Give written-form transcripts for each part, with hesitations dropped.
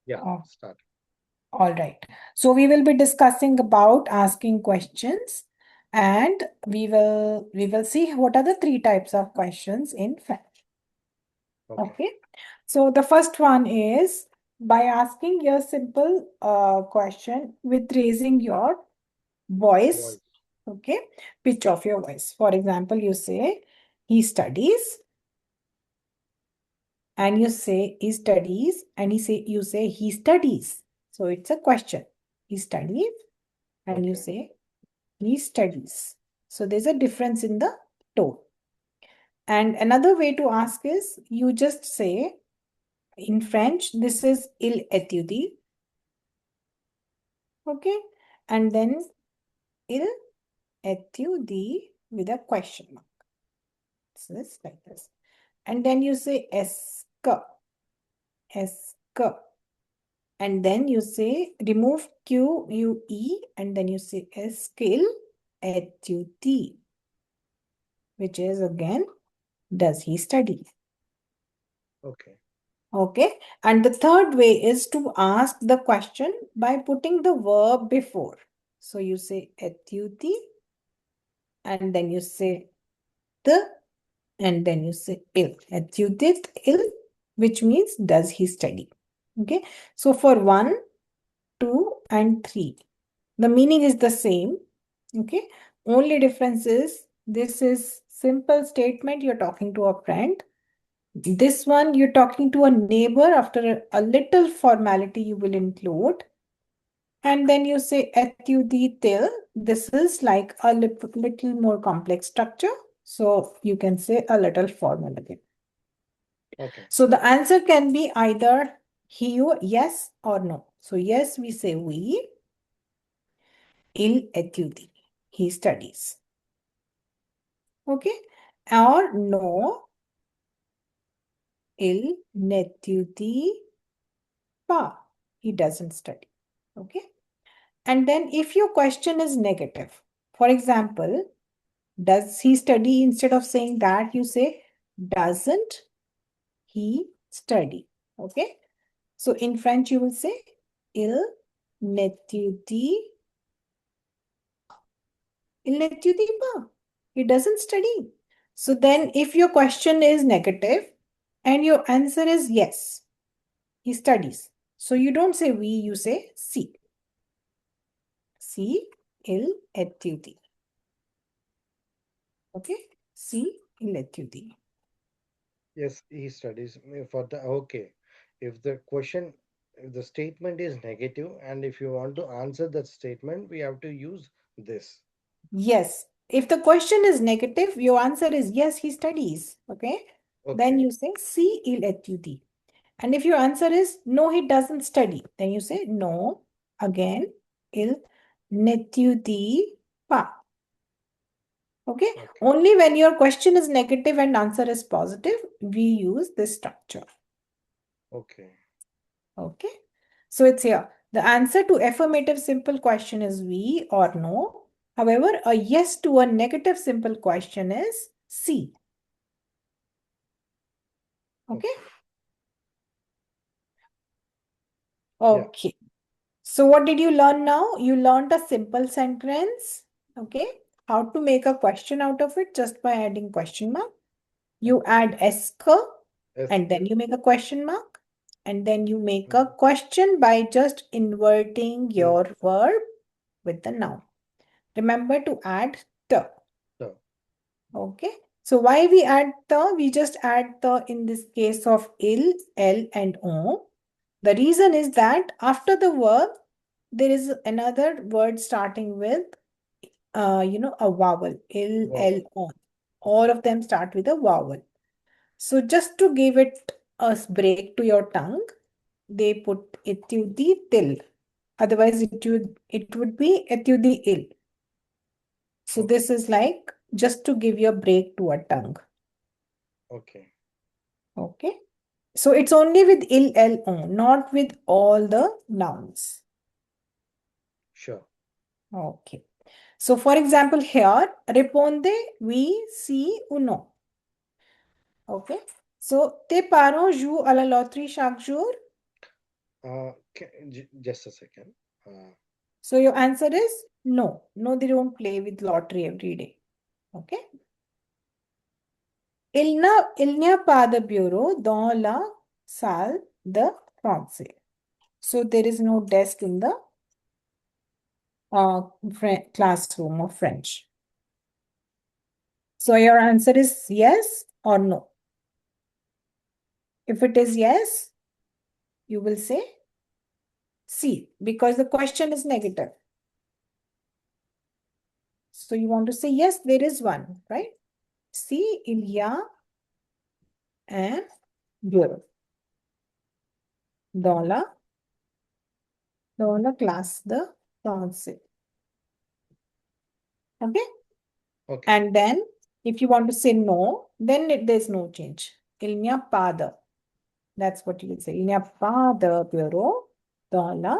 Yeah, Oh, start. all right. So we will be discussing about asking questions, and we will see what are the three types of questions in French. Okay. Okay. So the first one is by asking your simple question with raising your voice. Voice. Okay. Pitch of your voice. For example, you say he studies, and you say he studies, and you say he studies. So it's a question. He studies, and you Okay. say he studies. So there's a difference in the tone. And another way to ask is you just say in French, this is il étudie. Okay. And then il étudie with a question mark. So it's like this. And then you say est-ce que. And then you say remove QUE, and then you say est-ce qu'il étudie, which is again, does he study? Okay. Okay. And the third way is to ask the question by putting the verb before. So you say étudie, and then you say the, and then you say il. Étudie il, which means does he study? Okay. So for 1, 2, and 3, the meaning is the same. Okay. Only difference is this is simple statement, you're talking to a friend. This one, you're talking to a neighbor. After a little formality, you will include. And then you say etude till. This is like a little more complex structure. So you can say a little formal again. Okay. So the answer can be either he, yes, or no. So yes, we say oui. Il étudie. He studies. Okay. Or no, il n'étudie pas. He doesn't study. Okay. And then if your question is negative, for example, does he study? Instead of saying that, you say, doesn't he study? Okay. So in French, you will say, il n'étudie, il n'étudie pas. He doesn't study. So then if your question is negative and your answer is yes, he studies. So you don't say we, you say si. Si, il étudie. Okay. Si, il étudie. Yes, he studies for the okay. If the question, if the statement is negative, and if you want to answer that statement, we have to use this. Yes. If the question is negative, your answer is yes, he studies. Okay. Then Okay. you say si, il étudie. And if your answer is no, he doesn't study, then you say no, again, il n'étudie pas. Okay. Okay. Only when your question is negative and answer is positive, we use this structure. Okay. Okay. So it's here. The answer to affirmative simple question is we or no. However, a yes to a negative simple question is C. Okay. Okay. Yeah. Okay. So what did you learn now? You learned a simple sentence. Okay. How to make a question out of it just by adding question mark. You Okay. add eske, and then Eske. you make a question mark. And then you make a Mhm. question by just inverting In your verb with the noun. Remember to add the. the. Okay. So why we add the? We just add the in this case of il, el, and o. The reason is that after the verb, there is another word starting with, a vowel. Il, el, Vowel. o. All of them start with a vowel. So just to give it a break to your tongue, they put etude till. Otherwise, it would be etude ill. So Okay. this is like just to give you a break to a tongue. Okay. Okay. So it's only with il, el, on, not with all the nouns. Sure. Okay. So for example, here, responde oui, si ou non. Okay. So, tes parents jouent à la loterie chaque jour? Just a second. Uh, So your answer is no. No, they don't play with lottery every day. Okay. Il n'y a pas de bureau dans la salle de français. So there is no desk in the uh, classroom of French. So your answer is yes or no. If it is yes, you will say C because the question is negative. So you want to say yes, there is one, right? C, il y a un bureau dans la classe de français. Okay? okay. And then if you want to say no, then there's no change. Il n'y a pas de. That's what you will say. Il n'y a pas de bureau dans la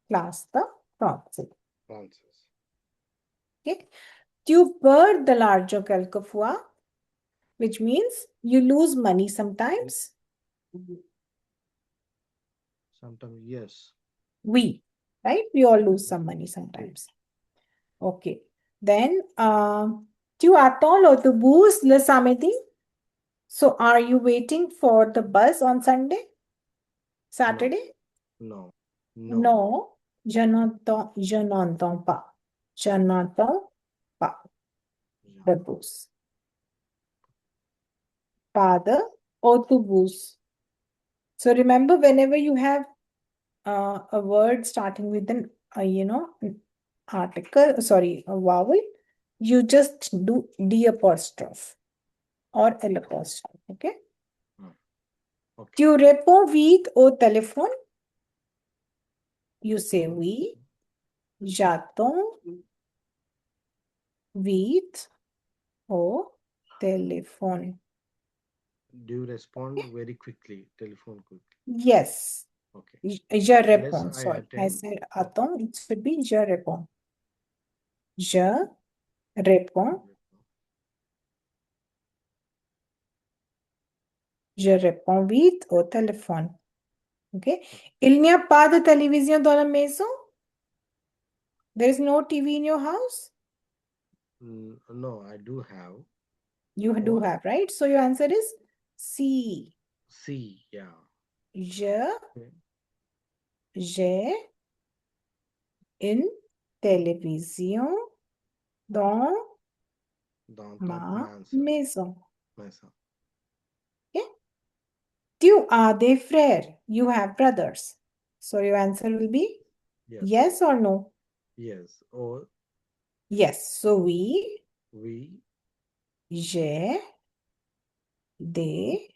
classe de français. Francis. Okay? Tu perds de l'argent quelquefois, which means you lose money sometimes. Sometimes yes. We, right? We all lose some money sometimes. Okay. Then, tu attends l'autobus le samedi? So, are you waiting for the bus on Sunday? No. Saturday? No. No. No, je n'entends pas. Je n'entends pas Yeah. the bus. Pas de autobus. So, remember, whenever you have a word starting with an, an article, sorry, a vowel, you just do D apostrophe or L apostrophe, okay? Mm. Okay. Tu réponds vite au téléphone. You say Mm. oui. J'attends vite au téléphone. Do you respond very quickly? Telephone quickly. Yes. Okay. Je Yes, réponds. I Sorry. I attend. said attends. It should be je réponds. Je réponds. Je réponds vite au téléphone. Okay. Il n'y a pas de télévision dans la maison. There is no TV in your house. No, I do have. You do Or have, right? So your answer is C. C. Yeah. Je, Okay. j'ai une télévision dans Dans ma my answer. maison. My son. Okay? Tu as des frères. You have brothers. So your answer will be Yes. yes or no? Yes. Or Yes. So we j'ai des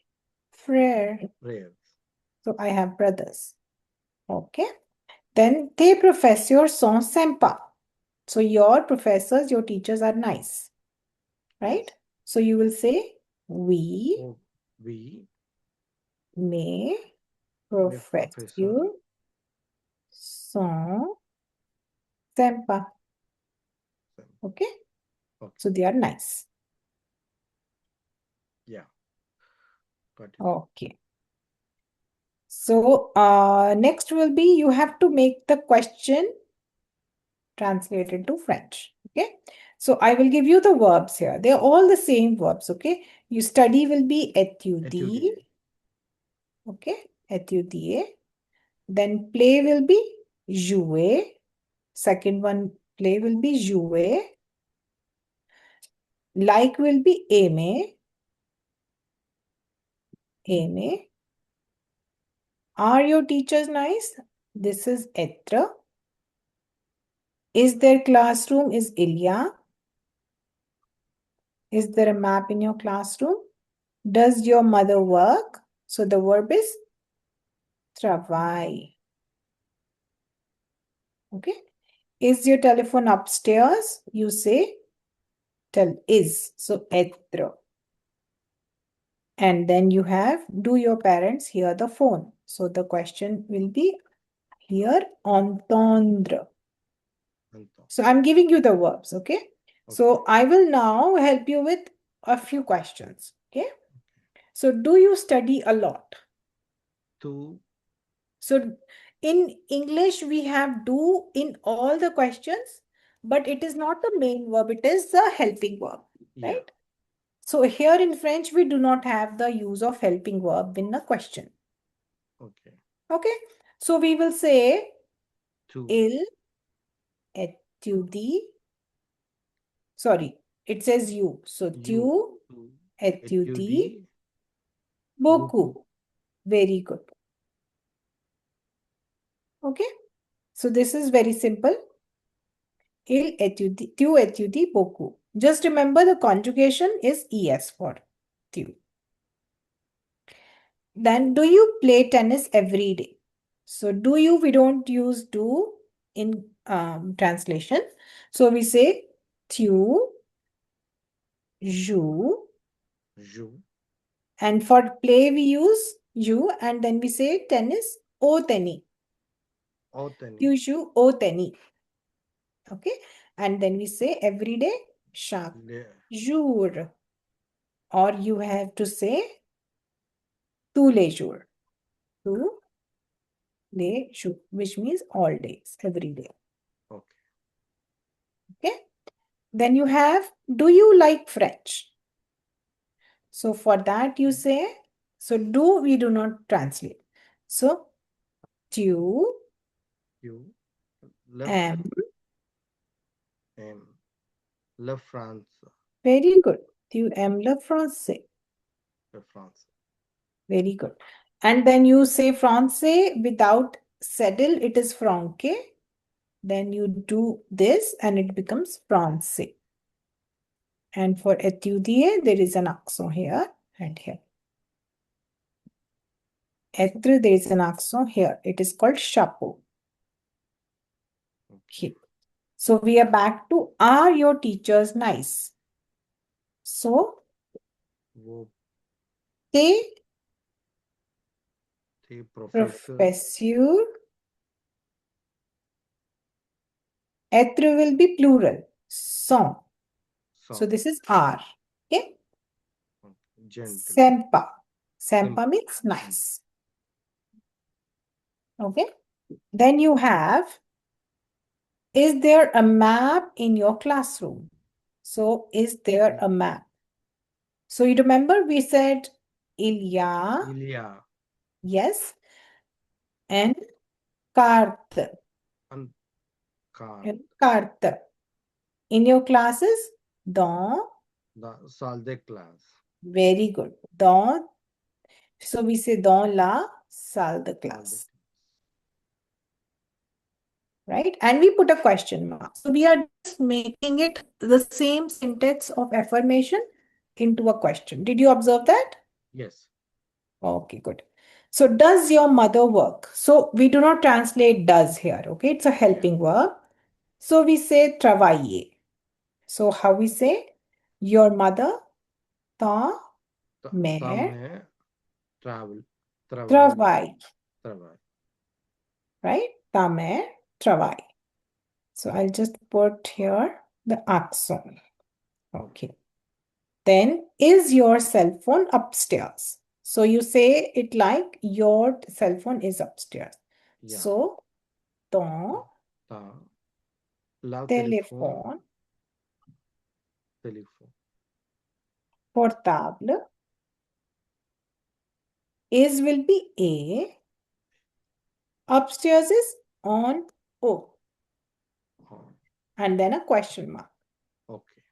frères. prayers. So I have brothers. Okay. Then tes professeurs sont sympas. So your professors, your teachers are nice, right? Yes. So you will say, oui, Oh, we, mes my professor. professeurs sont sympas. Okay? Okay. So they are nice. Yeah. Got it. Okay. So next will be you have to make the question translated to French. Okay. So I will give you the verbs here. They are all the same verbs. Okay. You study will be étudier. Étudier. Okay. Étudier. Then play will be jouer. Second one, play will be jouer. Like will be aimer. Aimer. Are your teachers nice? This is être. Is their classroom is Ilya? Is there a map in your classroom? Does your mother work? So the verb is travail. Okay. Is your telephone upstairs? You say tell is. So être. And then you have, do your parents hear the phone? So the question will be hear, entendre. Anton. So I'm giving you the verbs, okay? Okay. So I will now help you with a few questions, okay? So do you study a lot? To So in English, we have do in all the questions, but it is not the main verb, it is the helping verb, Yeah. right? So here in French, we do not have the use of helping verb in a question. Okay. Okay. So we will say Tu. il étudie. Sorry, it says you. So You. tu Tu. étudies Étudie beaucoup. beaucoup. Very good. Okay. So this is very simple. Tu étudies beaucoup. Just remember the conjugation is es for tu. Then do you play tennis every day? So do you, we don't use do in translation. So we say tu joues, Joue. and for play we use you, and then we say tennis au tennis. Au tennis. Tu joues au tennis. Okay. And then we say every day chaque Le. jour. Or you have to say tous les jours. Tous les jours, which means all days, every day. Okay. Okay. Then you have, do you like French? So for that you say, so do we do not translate. So tu You. Love. aimes, Love France. very good. Tu aimes le français, Le France. very good. And then you say français without saddle, it is franque. Then you do this and it becomes français. And for étudier, there is an accent here and here. Être, there is an accent here. It is called chapeau. Okay. Okay. So we are back to, are your teachers nice? So वो tes थे professor. professeurs, être will be plural. Sont. So Song. this is are. Okay. Gentle. Sempa. Sempa Simple. means nice. Okay. Then you have, is there a map in your classroom? So is there a map? So you remember we said il y a, Ilya. yes, and carte. And card. And carte. In your classes, dans, The Salde class. very good. Dans, so we say dans la salle de Salde. classe, right? And we put a question mark. So we are just making it the same syntax of affirmation into a question. Did you observe that? Yes. Okay, good. So does your mother work? So we do not translate does here, okay? It's a Yeah. helping verb. So we say travailler. So how we say? Your mother, ta Ta mère, में travel. Travail. travaille, Travail. right? Ta mère travaille. So I'll just put here the accent. Okay. Then is your cell phone upstairs? So you say it like your cell phone is upstairs. Yeah. So ton Ta. La téléphone. téléphone Téléphone. portable is will be A. Upstairs is on O. On. And then a question mark. Okay.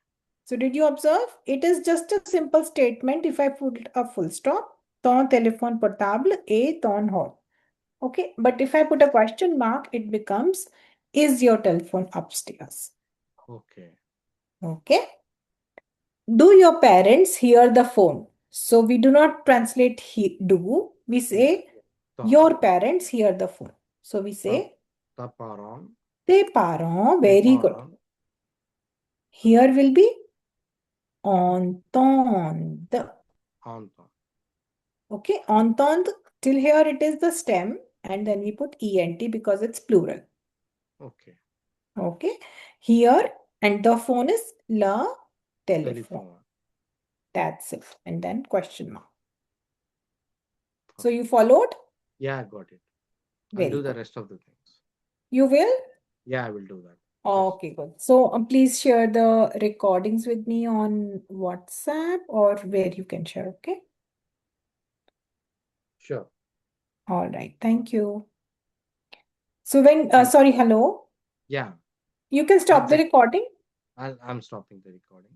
So did you observe? It is just a simple statement. If I put a full stop, ton téléphone portable est ton hall. Okay, but if I put a question mark, it becomes, is your telephone upstairs? Okay. Okay. Do your parents hear the phone? So we do not translate do. We Yeah. say Ta. your parents hear the phone. So we Ta. say Ta parent. tes parents. Tes Very good. parents. Here will be entendre. Entend. Okay, entendre. Till here it is the stem, and then we put ent because it's plural. Okay. Okay, here, and the phone is la telephone. Telephone. That's it. And then question mark. So Okay. you followed? Yeah, I got it. I'll Very do the good. rest of the things. You will? Yeah, I will do that. Rest. Okay, good. So please share the recordings with me on WhatsApp or where you can share, okay? Sure. All right. Thank you. So when, Thank you. sorry, hello. Yeah. You can One stop the sec. recording. I'm stopping the recording.